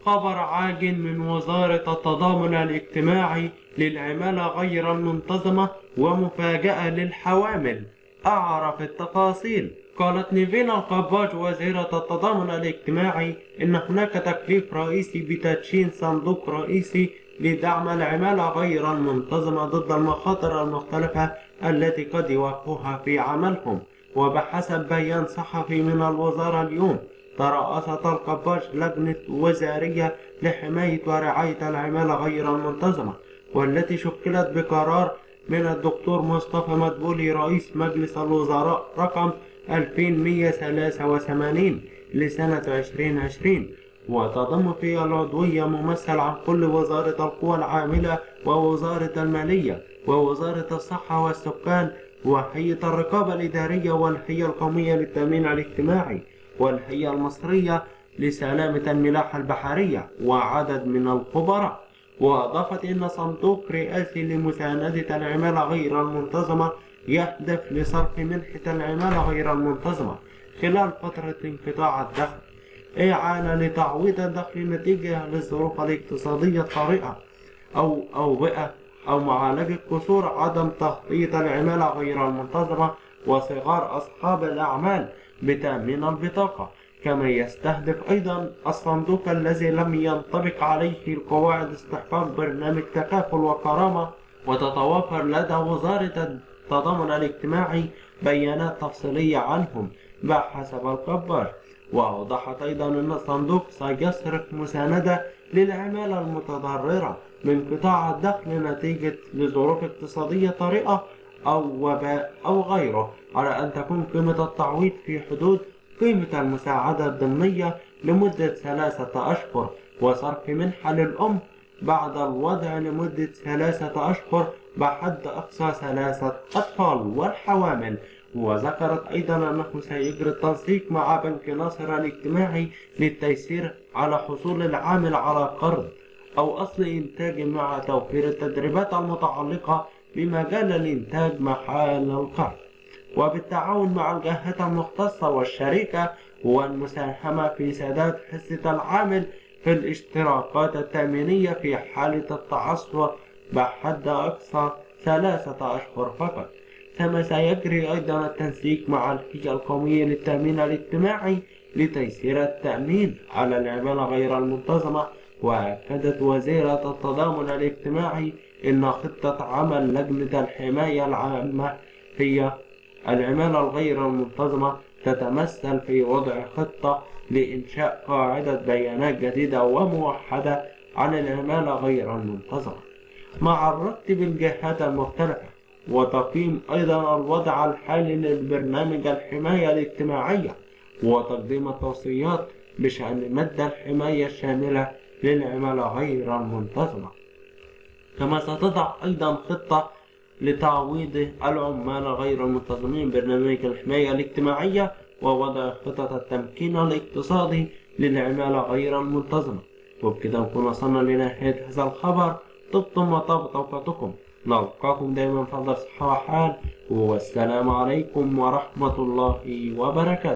خبر عاجل من وزارة التضامن الاجتماعي للعمالة غير المنتظمة ومفاجأة للحوامل. أعرف التفاصيل. قالت نيفينا القباج وزيرة التضامن الاجتماعي إن هناك تكليف رئيسي بتدشين صندوق رئيسي لدعم العمالة غير المنتظمة ضد المخاطر المختلفة التي قد يواجهوها في عملهم. وبحسب بيان صحفي من الوزارة اليوم، ترأست القباج لجنة وزارية لحماية ورعاية العمالة غير المنتظمة، والتي شكلت بقرار من الدكتور مصطفى مدبولي رئيس مجلس الوزراء رقم 2183 لسنة 2020، وتضم فيها العضوية ممثل عن كل وزارة القوى العاملة ووزارة المالية ووزارة الصحة والسكان وهيئة الرقابة الإدارية والهيئة القومية للتأمين الاجتماعي والهيئة المصرية لسلامة الملاحة البحرية وعدد من الخبراء. وأضافت إن صندوق رئاسي لمساندة العمالة غير المنتظمة يهدف لصرف منحة العمالة غير المنتظمة خلال فترة انقطاع الدخل، إعانة لتعويض الدخل نتيجة للظروف الاقتصادية الطارئة أو أوبئة أو معالجة قصور عدم تخطيط العمالة غير المنتظمة وصغار أصحاب الأعمال بتأمين البطاقة. كما يستهدف أيضا الصندوق الذي لم ينطبق عليه القواعد استحقاق برنامج تكافل وكرامة، وتتوافر لدى وزارة التضامن الاجتماعي بيانات تفصيلية عنهم بحسب القباج. وأوضحت أيضا أن الصندوق سيصرف مساندة للعمالة المتضررة من قطاع الدخل نتيجة لظروف اقتصادية طارئة أو وباء أو غيره، على أن تكون قيمة التعويض في حدود قيمة المساعدة الضمنية لمدة 3 أشهر، وصرف منحة للأم بعد الوضع لمدة 3 أشهر بحد أقصى 3 أطفال والحوامل. وذكرت أيضا أنه سيجري التنسيق مع بنك ناصر الاجتماعي للتيسير على حصول العامل على قرض أو أصل إنتاج مع توفير التدريبات المتعلقة بمجال الإنتاج محل القرض، وبالتعاون مع الجهات المختصة والشركة والمساهمة في سداد حصة العامل في الاشتراكات التأمينية في حالة التعثر بحد أقصى 3 أشهر فقط. كما سيجري أيضا التنسيق مع الهيئة القومية للتأمين الاجتماعي لتيسير التأمين على العمالة غير المنتظمة. وأكدت وزيرة التضامن الاجتماعي إن خطة عمل لجنة الحماية العامة هي العمالة الغير المنتظمة تتمثل في وضع خطة لإنشاء قاعدة بيانات جديدة وموحدة عن العمالة غير المنتظمة مع الربط بالجهات المختلفة، وتقييم أيضا الوضع الحالي للبرنامج الحماية الاجتماعية، وتقديم التوصيات بشأن مد الحماية الشاملة للعمالة غير المنتظمة. كما ستضع أيضا خطة لتعويض العمال غير المنتظمين برنامج الحماية الاجتماعية، ووضع خطط التمكين الاقتصادي للعمالة غير المنتظمة. وبكده نكون وصلنا لنهاية هذا الخبر. طبتم وطابت أوقاتكم. نلقاكم دائما في أفضل صحة وحال، والسلام عليكم ورحمة الله وبركاته.